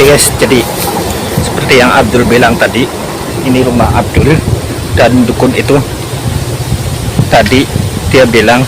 Oke guys, jadi seperti yang Abdul bilang tadi, ini rumah Abdul, dan dukun itu tadi dia bilang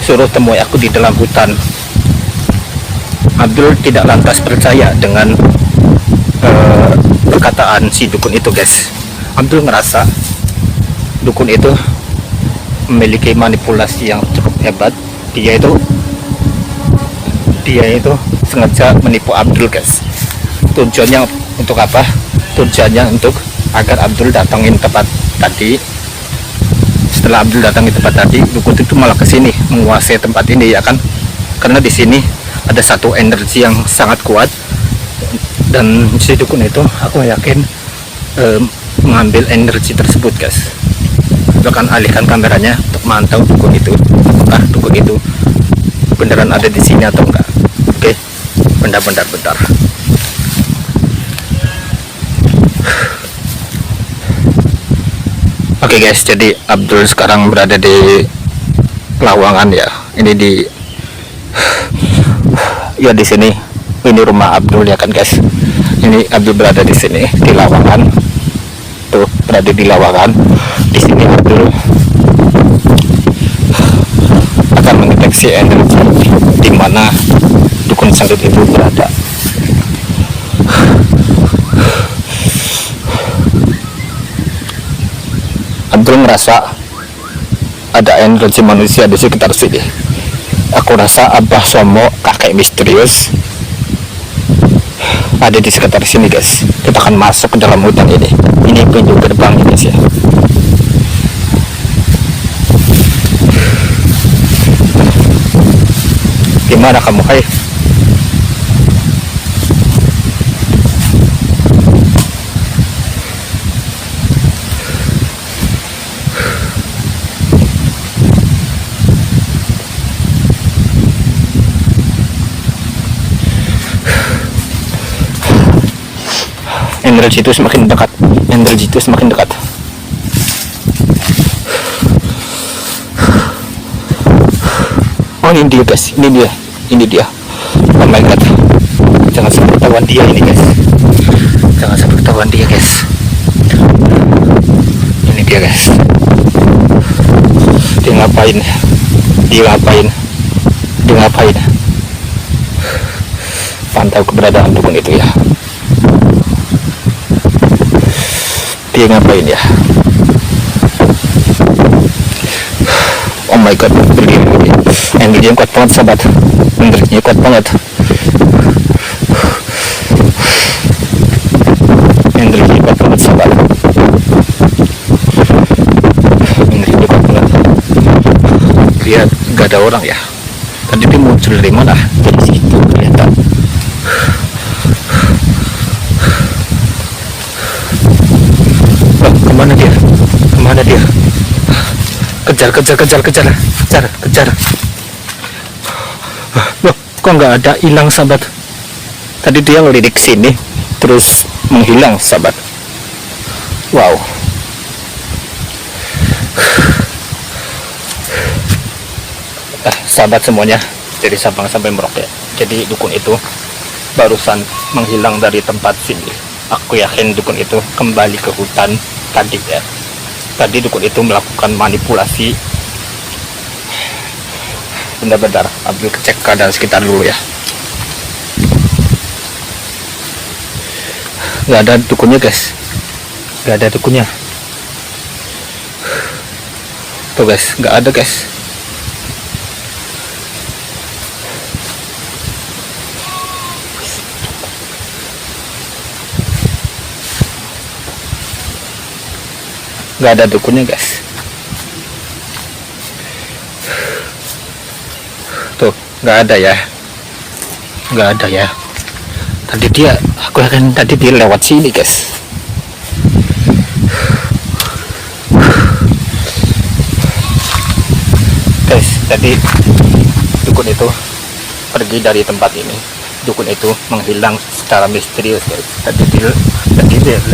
suruh temui aku di dalam hutan. Abdul tidak lantas percaya dengan perkataan si dukun itu guys. Abdul ngerasa dukun itu memiliki manipulasi yang cukup hebat. Dia itu sengaja menipu Abdul guys. Tujuannya untuk apa? Tujuannya untuk agar Abdul datangin tempat tadi. Setelah Abdul datangin tempat tadi, dukun itu malah kesini menguasai tempat ini ya kan? Karena di sini ada satu energi yang sangat kuat, dan si dukun itu aku yakin mengambil energi tersebut guys. Aku akan alihkan kameranya untuk mantau dukun itu, apakah dukun itu beneran ada di sini atau enggak. Oke, bentar. Oke guys, jadi Abdul sekarang berada di Lawangan ya. Ini di sini. Ini rumah Abdul ya kan guys. Ini Abdul berada di sini di Lawangan. Tuh, berada di Lawangan. Di sini Abdul akan mendeteksi energi di mana dukun sangit itu berada. Abdul merasa ada energi manusia di sekitar sini. Aku rasa Abah Somo, kakek misterius, ada di sekitar sini guys. Kita akan masuk ke dalam hutan ini. Ini pintu gerbang guys ya. Gimana kamu, hai? Energi itu semakin dekat. Oh, ini dia guys, ini dia. Oh my god, jangan sampai ketahuan dia ini guys. Ini dia guys. Dia ngapain? Pantau keberadaan dukun itu ya. Dia ngapain ya? Oh my god, berdiri. Energinya kuat banget sahabat. Energinya kuat banget. Lihat, gak ada orang ya. Tadi dia muncul dari mana? Dari situ kelihatan. Oh, kemana dia? Kejar. Loh, kok nggak ada, hilang sahabat. Tadi dia ngelirik sini terus menghilang sahabat. Wow. Sahabat semuanya, dari Sabang sampai Merauke, jadi dukun itu barusan menghilang dari tempat sini. Aku yakin dukun itu kembali ke hutan tadi ya. Tadi dukun itu melakukan manipulasi. Bentar, Abdul cek keadaan sekitar dulu ya. Nggak ada dukunnya guys, tuh guys, nggak ada guys. Nggak ada dukunnya guys. Tuh, nggak ada ya. Aku yakin tadi dia lewat sini guys. Guys, tadi dukun itu pergi dari tempat ini. Dukun itu menghilang secara misterius guys. Tadi dia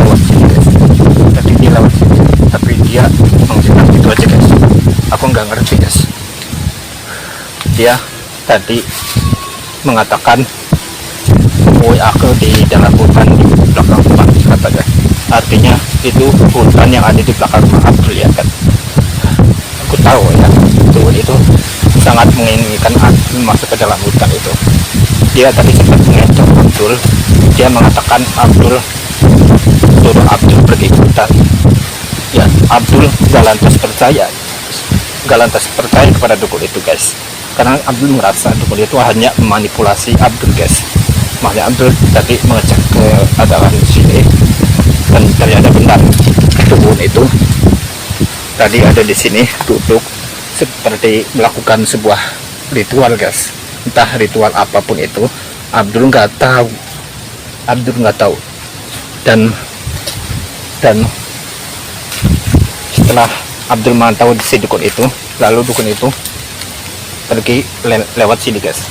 lewat sini guys. Tapi dia menghilang gitu aja guys. Aku nggak ngerti guys. Dia tadi mengatakan menemui aku di dalam hutan di belakang rumah katanya. Artinya itu hutan yang ada di belakang rumah Abdul ya kan. Aku tahu ya, itu sangat menginginkan Abdul masuk ke dalam hutan itu. Dia tadi sempat mengecoh Abdul. Dia mengatakan Abdul, suruh Abdul pergi ke hutan. Ya, Abdul gak lantas percaya kepada dukun itu guys, karena Abdul merasa dukun itu hanya memanipulasi Abdul guys. Makanya Abdul tadi mengecek keadaan di sini dan ternyata benar dukun itu tadi ada di sini duduk seperti melakukan sebuah ritual guys. Entah ritual apapun itu, Abdul nggak tahu. Dan setelah Abdul mantau si dukun itu, lalu dukun itu pergi lewat sini guys.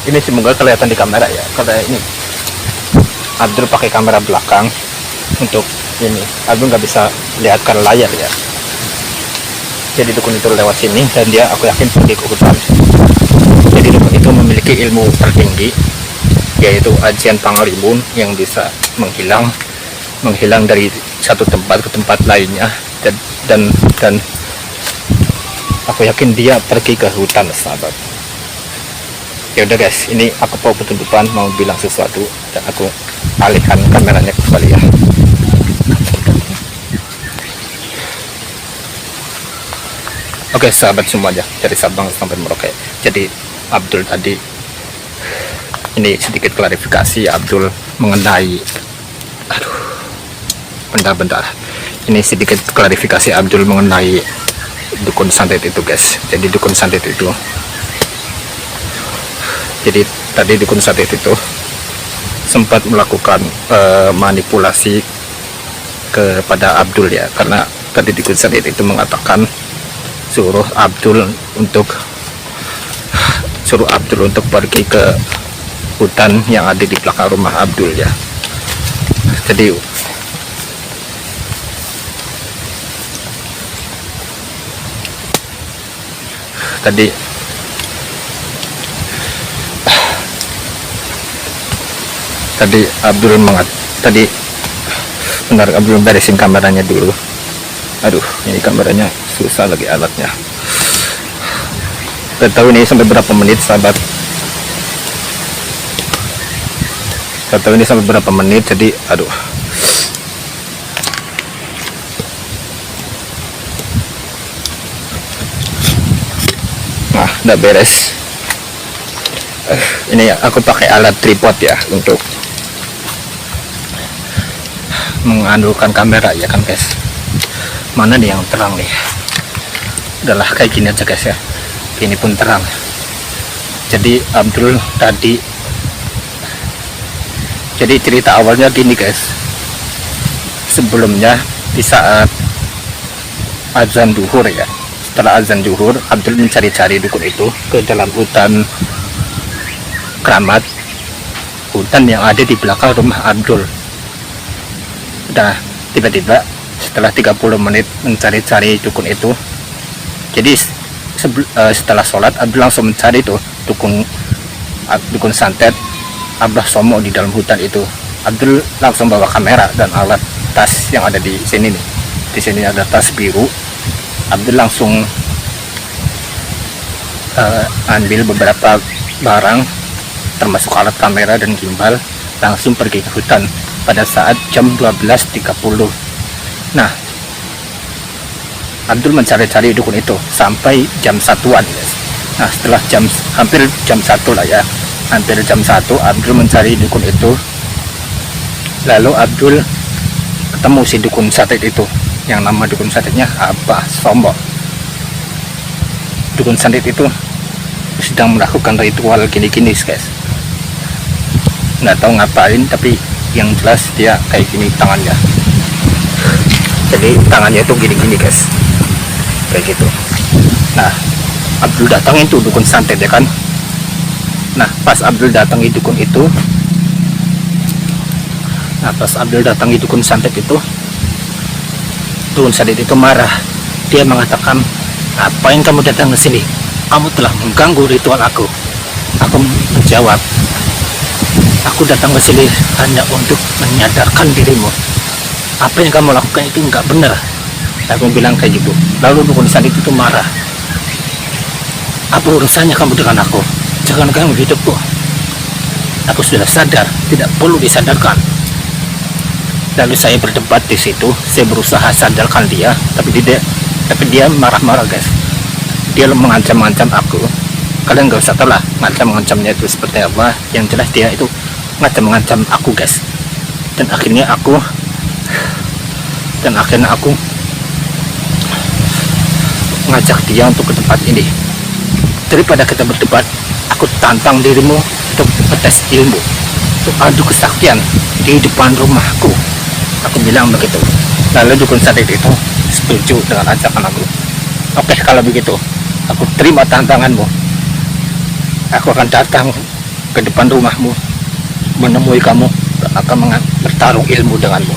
Ini semoga kelihatan di kamera ya, karena ini Abdul pakai kamera belakang untuk ini. Abdul nggak bisa lihat ke layar ya. Jadi dukun itu lewat sini dan dia, aku yakin, pergi ke hutan. Jadi dukun itu memiliki ilmu tertinggi, yaitu ajian pangarimun yang bisa menghilang dari satu tempat ke tempat lainnya. Dan aku yakin dia pergi ke hutan sahabat. Ya udah guys, ini aku mau petunjukan, mau bilang sesuatu dan aku alihkan kameranya kembali ya. Oke sahabat semuanya, dari Sabang sampai Merauke. Jadi Abdul tadi, ini sedikit klarifikasi Abdul mengenai, bentar. Ini sedikit klarifikasi Abdul mengenai dukun santet itu guys. Jadi dukun santet itu, jadi tadi dukun santet itu sempat melakukan manipulasi kepada Abdul ya, karena tadi dukun santet itu mengatakan suruh Abdul untuk pergi ke hutan yang ada di belakang rumah Abdul ya. Jadi Abdul benar, Abdul beresin kameranya dulu. Aduh, ini kameranya susah lagi alatnya. Tidak tahu ini sampai berapa menit sahabat. Jadi aduh. Nah, udah beres. Ini ya, aku pakai alat tripod ya untuk mengandalkan kamera ya kan guys. Mana nih yang terang nih? Udahlah kayak gini aja guys ya. Ini pun terang. Jadi Abdul tadi, jadi cerita awalnya gini guys. Sebelumnya di saat azan duhur ya, setelah azan duhur Abdul mencari-cari dukun itu ke dalam hutan keramat, hutan yang ada di belakang rumah Abdul. Nah, tiba-tiba setelah 30 menit mencari-cari dukun itu, jadi setelah sholat Abdul langsung mencari tuh dukun santet Abah Somo di dalam hutan itu. Abdul langsung bawa kamera dan alat tas yang ada di sini nih. Di sini ada tas biru. Abdul langsung ambil beberapa barang termasuk alat kamera dan gimbal, langsung pergi ke hutan pada saat jam 12.30. Nah, Abdul mencari-cari dukun itu sampai jam 1-an guys. Nah, setelah hampir jam 1 lah ya, hampir jam 1 Abdul mencari dukun itu. Lalu Abdul ketemu si dukun santet itu, yang nama dukun santetnya Abah Somo. Dukun santet itu sedang melakukan ritual gini-gini guys. Nggak tahu ngapain, tapi yang jelas dia kayak gini tangannya. Jadi tangannya itu gini-gini guys, kayak gitu. Nah, Abdul datangin tuh dukun santet ya kan. Nah, pas Abdul datangi dukun itu, dukun santet itu marah. Dia mengatakan, apa yang kamu datang ke sini? Kamu telah mengganggu ritual aku. Aku menjawab, Aku datang ke sini hanya untuk menyadarkan dirimu. Apa yang kamu lakukan itu nggak benar. Aku bilang kayak gitu. Lalu dukun saat itu tuh marah. Apa urusannya kamu dengan aku? Jangan ganggu hidupku. Aku sudah sadar, tidak perlu disadarkan. Lalu saya berdebat di situ. Saya berusaha sadarkan dia, tapi dia marah-marah, guys. Dia mengancam-ancam aku. Kalian nggak usah tahu lah ngancam-ngancamnya itu seperti apa. Yang jelas dia itu ngancam-ngancam aku, guys. Dan akhirnya aku ngajak dia untuk ke tempat ini. Daripada kita berdebat, aku tantang dirimu untuk ngetes ilmu, untuk adu kesaktian di depan rumahku. Aku bilang begitu. Lalu dukun sadis itu setuju dengan ajakan aku. Oke, kalau begitu aku terima tantanganmu. Aku akan datang ke depan rumahmu, menemui kamu, dan akan bertarung ilmu denganmu.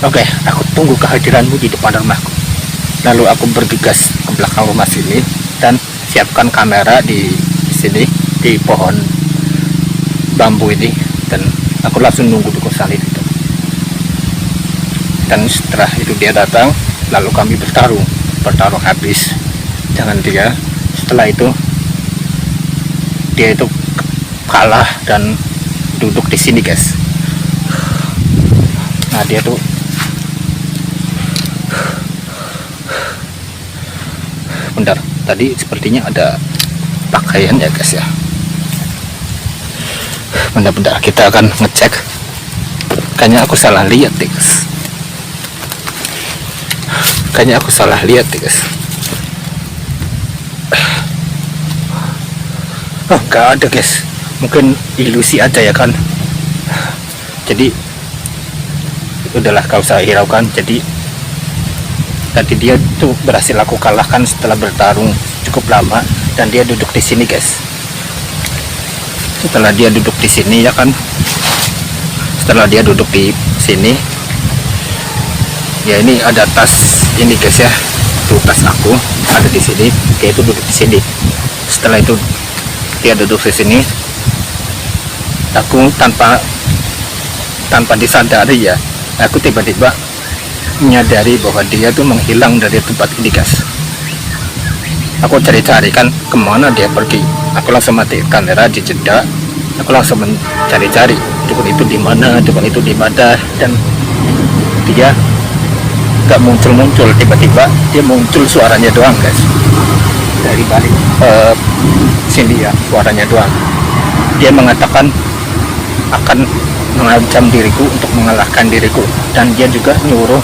Oke, aku tunggu kehadiranmu di depan rumahku. Lalu aku bergegas ke belakang rumah sini dan siapkan kamera di sini, di pohon bambu ini, dan aku langsung nunggu dukun sadis itu. Dan setelah itu dia datang, lalu kami bertarung habis dengan dia. Setelah itu dia itu kalah dan duduk di sini, guys. Nah, dia tuh bentar, tadi sepertinya ada pakaian ya, guys ya. Bentar, kita akan ngecek. Kayaknya aku salah lihat, guys. Oh, nggak ada, guys. Mungkin ilusi aja ya kan. Jadi udahlah, kau usah hiraukan. Jadi tadi dia tuh berhasil aku kalahkan setelah bertarung cukup lama, dan dia duduk di sini, guys. Setelah dia duduk di sini ya kan, ya ini ada tas ini, guys ya. Tuh tas aku ada di sini. Dia itu duduk di sini. Setelah itu dia duduk di sini. Aku tanpa disadari ya, aku tiba-tiba menyadari bahwa dia tuh menghilang dari tempat ini, guys. Aku cari-cari kan kemana dia pergi. Aku langsung mati kamera di jeda. Aku langsung mencari-cari dukun itu di mana, dan dia gak muncul. Tiba-tiba dia muncul, suaranya doang, guys, dari balik sini ya, suaranya doang. Dia mengatakan akan mengancam diriku untuk mengalahkan diriku, dan dia juga nyuruh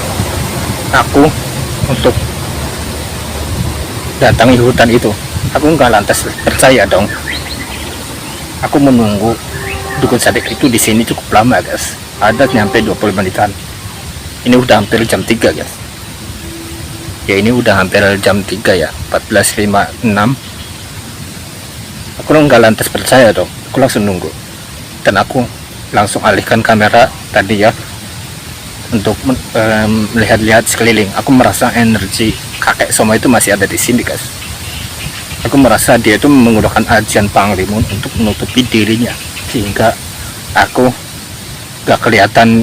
aku untuk datangi hutan itu. Aku nggak lantas percaya dong. Aku menunggu dukun sadis itu di sini cukup lama, guys. Ada nyampe 20 menitan. Ini udah hampir jam 3, guys. Ya, ini udah hampir jam 3 ya, 14.56. Aku nggak lantas percaya dong. Aku langsung nunggu, dan aku langsung alihkan kamera tadi ya untuk melihat-lihat sekeliling. Aku merasa energi kakek Soma itu masih ada di sini, guys. Aku merasa dia itu menggunakan ajian Panglimun untuk menutupi dirinya, sehingga aku gak kelihatan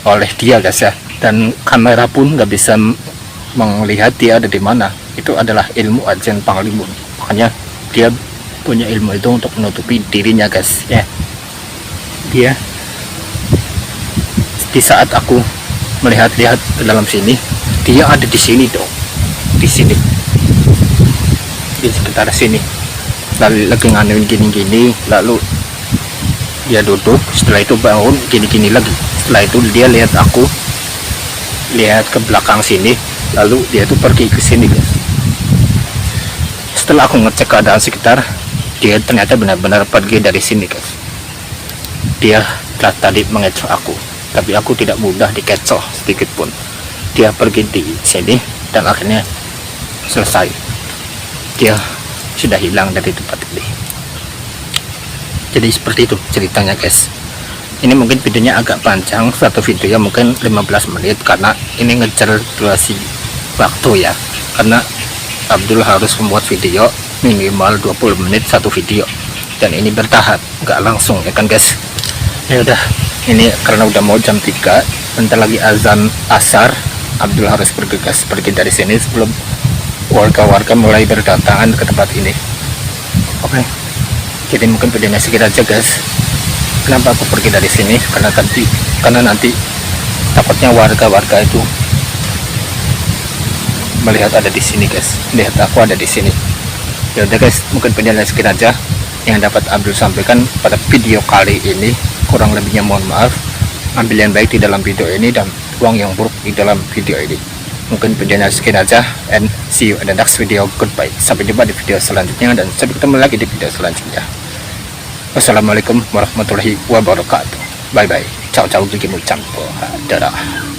oleh dia, guys ya. Dan kamera pun gak bisa melihat dia ada di mana. Itu adalah ilmu ajian Panglimun. Makanya dia punya ilmu itu untuk menutupi dirinya, guys ya. Dia di saat aku melihat-lihat ke dalam sini, dia ada di sini dong, di sini, di sekitar sini. Lalu lagi nganuin gini-gini, lalu dia duduk. Setelah itu bangun gini-gini lagi. Setelah itu dia lihat aku, lihat ke belakang sini, lalu dia tuh pergi ke sini, guys. Setelah aku ngecek keadaan sekitar, dia ternyata benar-benar pergi dari sini, guys. Dia telah tadi mengecoh aku, tapi aku tidak mudah dikecoh sedikit pun. Dia pergi di sini dan akhirnya selesai. Dia sudah hilang dari tempat ini. Jadi seperti itu ceritanya, guys. Ini mungkin videonya agak panjang, satu video ya mungkin 15 menit, karena ini ngejar durasi waktu ya. Karena Abdul harus membuat video minimal 20 menit satu video. dan ini bertahap, nggak langsung ya kan guys. Ya udah, ini karena udah mau jam 3, bentar lagi azan asar, Abdul harus bergegas pergi dari sini sebelum warga-warga mulai berdatangan ke tempat ini. Oke, jadi mungkin videonya segitu aja guys. Kenapa aku pergi dari sini? Karena nanti takutnya warga-warga itu melihat ada di sini guys, lihat aku ada di sini. Ya udah guys, mungkin videonya segitu aja yang dapat Abdul sampaikan pada video kali ini. Kurang lebihnya mohon maaf. Ambil yang baik di dalam video ini dan buang yang buruk di dalam video ini. Mungkin videonya sekian aja, and see you in the next video. Goodbye, sampai jumpa di video selanjutnya, dan sampai ketemu lagi di video selanjutnya. Wassalamualaikum warahmatullahi wabarakatuh. Bye bye, ciao ciao, jiki mu campo, dadah.